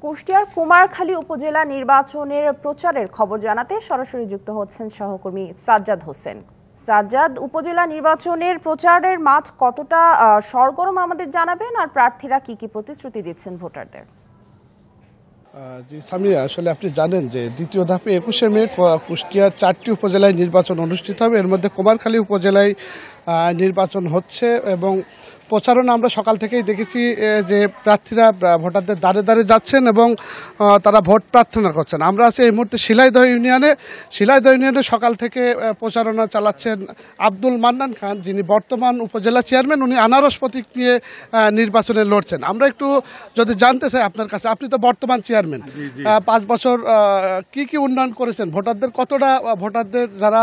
কুষ্টিয়ার কুমারখালী উপজেলা নির্বাচনের প্রচারের খবর জানাতে সরাসরি যুক্ত হচ্ছেন সহকর্মী সাজ্জাদ হোসেন। সাজ্জাদ, উপজেলা নির্বাচনের প্রচারের মাঠ কতটা সরগরম আমাদের জানাবেন, আর প্রার্থীরা কি কি প্রতিশ্রুতি দিচ্ছেন ভোটারদের? জি সামিয়া, আসলে আপনি জানেন যে দ্বিতীয় ধাপে 21শে মে কুষ্টিয়ার 4টি উপজেলায় নির্বাচন অনুষ্ঠিত হবে। এর মধ্যে কুমারখালী উপজেলায় নির্বাচন হচ্ছে এবং প্রচারণা আমরা সকাল থেকেই দেখেছি যে প্রার্থীরা ভোটারদের দ্বারে দ্বারে যাচ্ছেন এবং তারা ভোট প্রার্থনা করছেন। আমরা আছি এই মুহূর্তে শিলাইদহ ইউনিয়নে সকাল থেকে প্রচারণা চালাচ্ছেন আব্দুল মান্নান খান, যিনি বর্তমান উপজেলা চেয়ারম্যান। উনি আনারস প্রতীক নিয়ে নির্বাচনে লড়ছেন। আমরা একটু যদি জানতে চাই আপনার কাছে, আপনি তো বর্তমান চেয়ারম্যান, 5 বছর কি উন্নয়ন করেছেন, ভোটারদের যারা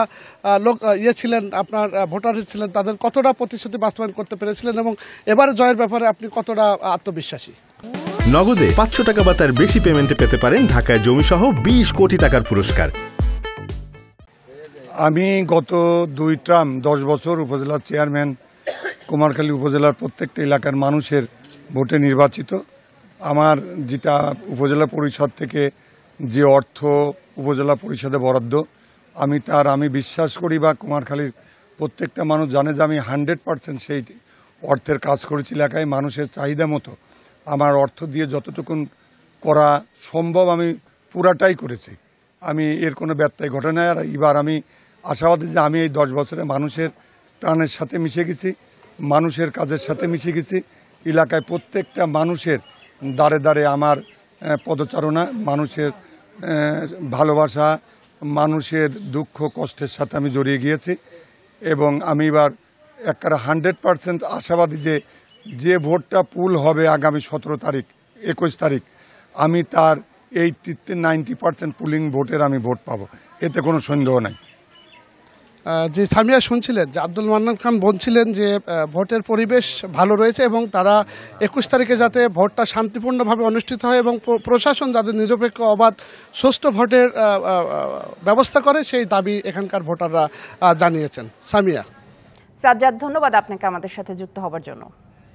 লোক ছিলেন, আপনার ভোটার ছিলেন, তাদের কতটা প্রতিশ্রুতি বাস্তবায়ন করতে পেরেছিলেন এবং এবারে জয়ের ব্যাপারে আপনি কতটা আত্মবিশ্বাসী? নগদে 500 টাকা বা তার বেশি পেমেন্টে পেতে পারেন ঢাকায় জমিসহ 20 কোটি টাকার পুরস্কার। আমি গত 2 টার্ম 10 বছর উপজেলার চেয়ারম্যান, কুমারখালী উপজেলার প্রত্যেকটা এলাকার মানুষের ভোটে নির্বাচিত। আমার যেটা উপজেলা পরিষদ থেকে যে অর্থ উপজেলা পরিষদে বরাদ্দ, আমি বিশ্বাস করি বা কুমারখালীর প্রত্যেকটা মানুষ জানে যে আমি 100% সেই অর্থের কাজ করেছি। এলাকায় মানুষের চাহিদা মতো আমার অর্থ দিয়ে যতটুকু করা সম্ভব আমি পুরাটাই করেছি। আমি এর কোনো ব্যত্যয় ঘটে নাই। আর এবার আমি আশাবাদী যে আমি এই 10 বছরে মানুষের প্রাণের সাথে মিশে গেছি, মানুষের কাজের সাথে মিশে গেছি। এলাকায় প্রত্যেকটা মানুষের দ্বারে দ্বারে আমার পদচারণা, মানুষের ভালোবাসা, মানুষের দুঃখ কষ্টের সাথে আমি জড়িয়ে গিয়েছি এবং আমি এবার 100% আশাবাদী যে ভোটটা পুল হবে আগামী 17 তারিখ 21 তারিখ, আমি তার 80-90% পুলিং ভোটের আমি ভোট পাবো, এতে কোনো সন্দেহ নাই। যে সামিয়া শুনছিলেন যে আব্দুল মান্নান খান বলছিলেন যে ভোটের পরিবেশ ভালো রয়েছে এবং তারা 21 তারিখে যাতে ভোটটা শান্তিপূর্ণভাবে অনুষ্ঠিত হয় এবং প্রশাসন যাতে নিরপেক্ষ, অবাধ, সুষ্ঠু ভোটের ব্যবস্থা করে, সেই দাবি এখানকার ভোটাররা জানিয়েছেন। সামিয়া, সাজ্জাদ, ধন্যবাদ আপনাকে আমাদের সাথে যুক্ত হবার জন্য।